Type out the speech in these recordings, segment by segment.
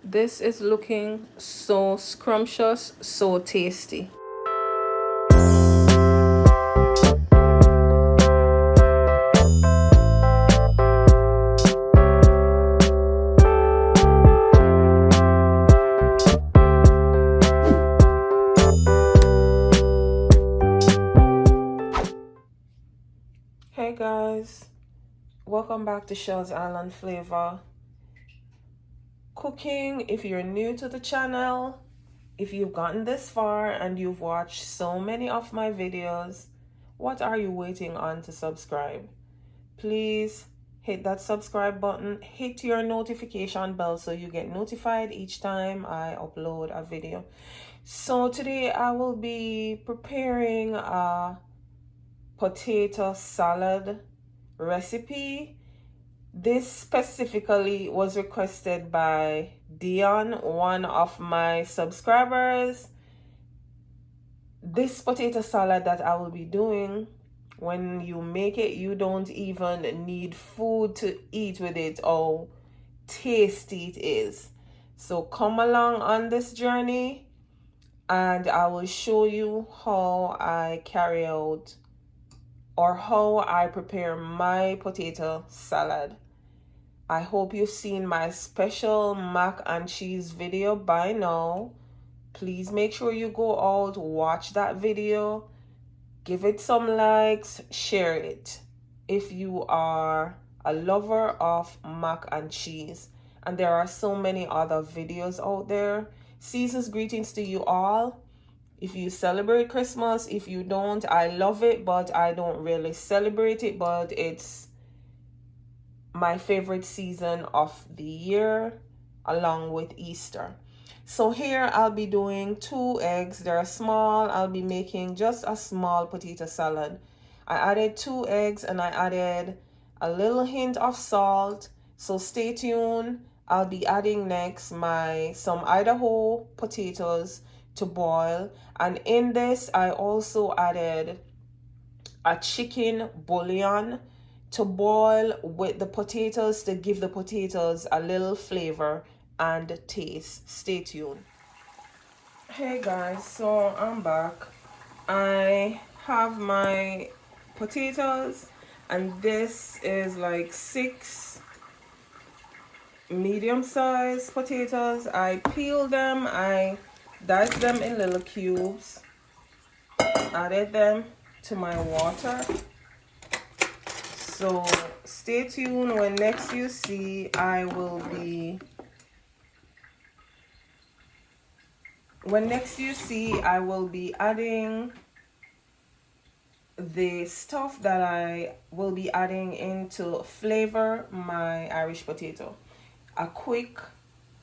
This is looking so scrumptious, so tasty. Hey guys, welcome back to Shells Island Flavor Cooking. If you're new to the channel, if you've gotten this far and you've watched so many of my videos, what are you waiting on to subscribe? Please hit that subscribe button, hit your notification bell so you get notified each time I upload a video. So today I will be preparing a potato salad recipe. This specifically was requested by Dion, one of my subscribers. This potato salad that I will be doing, when you make it, you don't even need food to eat with it, how tasty it is. So come along on this journey and I will show you how I carry out or how I prepare my potato salad. I hope you've seen my special mac and cheese video by now. Please make sure you go out, watch that video, give it some likes, share it if you are a lover of mac and cheese. And there are so many other videos out there. Season's greetings to you all. If you celebrate Christmas, if you don't, I love it, but I don't really celebrate it, but it's my favorite season of the year along with Easter. So here I'll be doing 2 eggs. They're small. I'll be making just a small potato salad. I added 2 eggs and I added a little hint of salt. So stay tuned. I'll be adding next some Idaho potatoes to boil, and in this I also added a chicken bouillon to boil with the potatoes to give the potatoes a little flavor and taste. Stay tuned. Hey guys, so I'm back. I have my potatoes and this is like 6 medium-sized potatoes. I peel them, I dice them in little cubes, added them to my water. So stay tuned. When next you see I will be adding the stuff that I will be adding in to flavor my Irish potato. A quick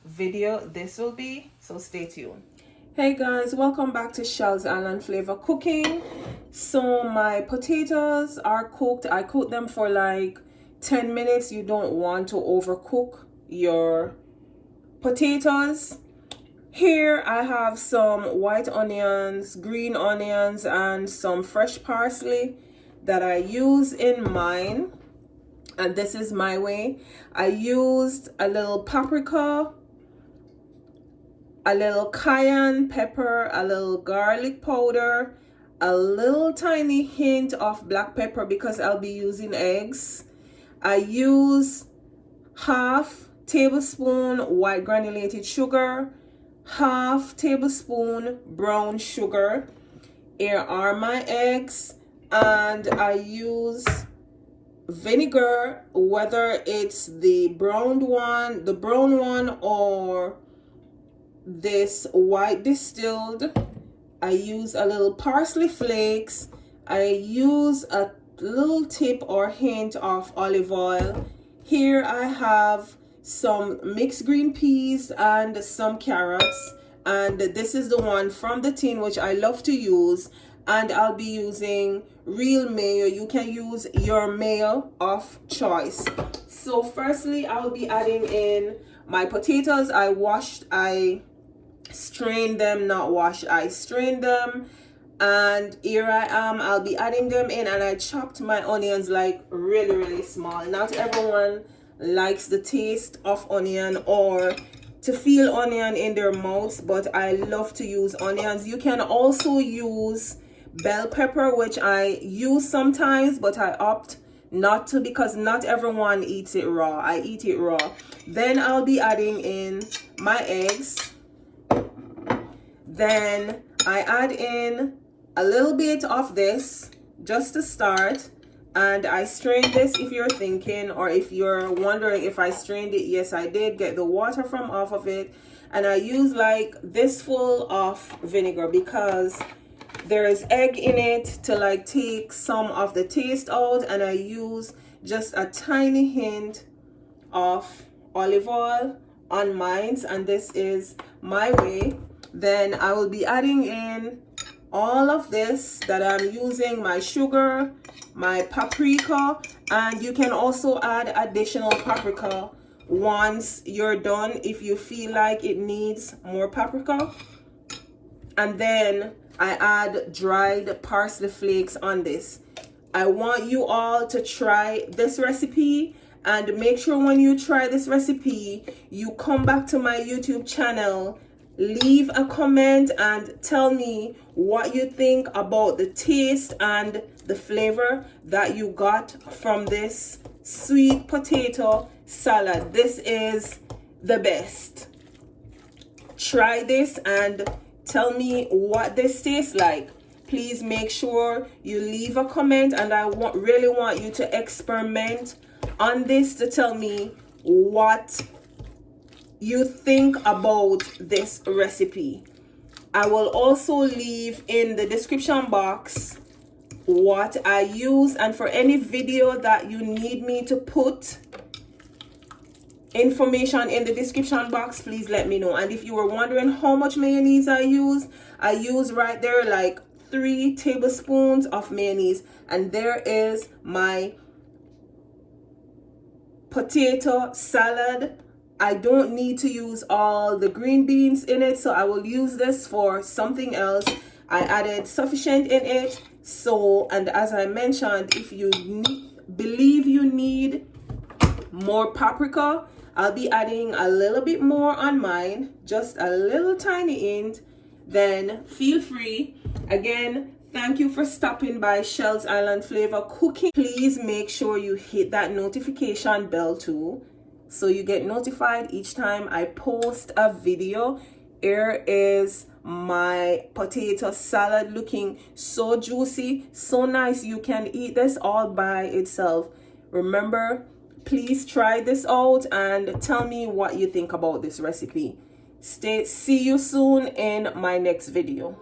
video this will be, so stay tuned. Hey guys, welcome back to Shells Island Flavor Cooking. So my potatoes are cooked. I cooked them for like 10 minutes. You don't want to overcook your potatoes. Here I have some white onions, green onions, and some fresh parsley that I use in mine. And this is my way. I used a little paprika, a little cayenne pepper, a little garlic powder, a little tiny hint of black pepper because I'll be using eggs. I use half tablespoon white granulated sugar, half tablespoon brown sugar. Here are my eggs, and I use vinegar, whether it's the brown one or this white distilled. I use a little parsley flakes. I use a little tip or hint of olive oil. Here I have some mixed green peas and some carrots, and this is the one from the tin which I love to use, and I'll be using real mayo. You can use your mayo of choice. So firstly I will be adding in my potatoes. I strained them, not wash, I strained them, and here I am. I'll be adding them in, and I chopped my onions like really small. Not everyone likes the taste of onion or to feel onion in their mouths, but I love to use onions. You can also use bell pepper, which I use sometimes, but I opt not to because not everyone eats it raw. I eat it raw. Then I'll be adding in my eggs. Then I add in a little bit of this just to start, and I strain this if you're thinking, or if you're wondering if I strained it. Yes, I did get the water from off of it, and I use like this full of vinegar because there is egg in it to like take some of the taste out, and I use just a tiny hint of olive oil on mine, and this is my way. Then I will be adding in all of this that I'm using, my sugar, my paprika, and you can also add additional paprika once you're done if you feel like it needs more paprika. And then I add dried parsley flakes on this. I want you all to try this recipe, and make sure when you try this recipe, you come back to my YouTube channel, leave a comment and tell me what you think about the taste and the flavor that you got from this sweet potato salad. This is the best. Try this and tell me what this tastes like. Please make sure you leave a comment, and I really want you to experiment on this to tell me what you think about this recipe. I will also leave in the description box what I use, and for any video that you need me to put information in the description box, please let me know. And if you were wondering how much mayonnaise I use right there like 3 tablespoons of mayonnaise, and there is my potato salad. I don't need to use all the green beans in it, so I will use this for something else. I added sufficient in it. So, and as I mentioned, if you believe you need more paprika, I'll be adding a little bit more on mine, just a little tiny hint. Then feel free. Again, thank you for stopping by Shell's Island Flavor Cooking. Please make sure you hit that notification bell too, so you get notified each time I post a video. Here is my potato salad, looking so juicy, so nice. You can eat this all by itself. Remember, please try this out and tell me what you think about this recipe. See you soon in my next video.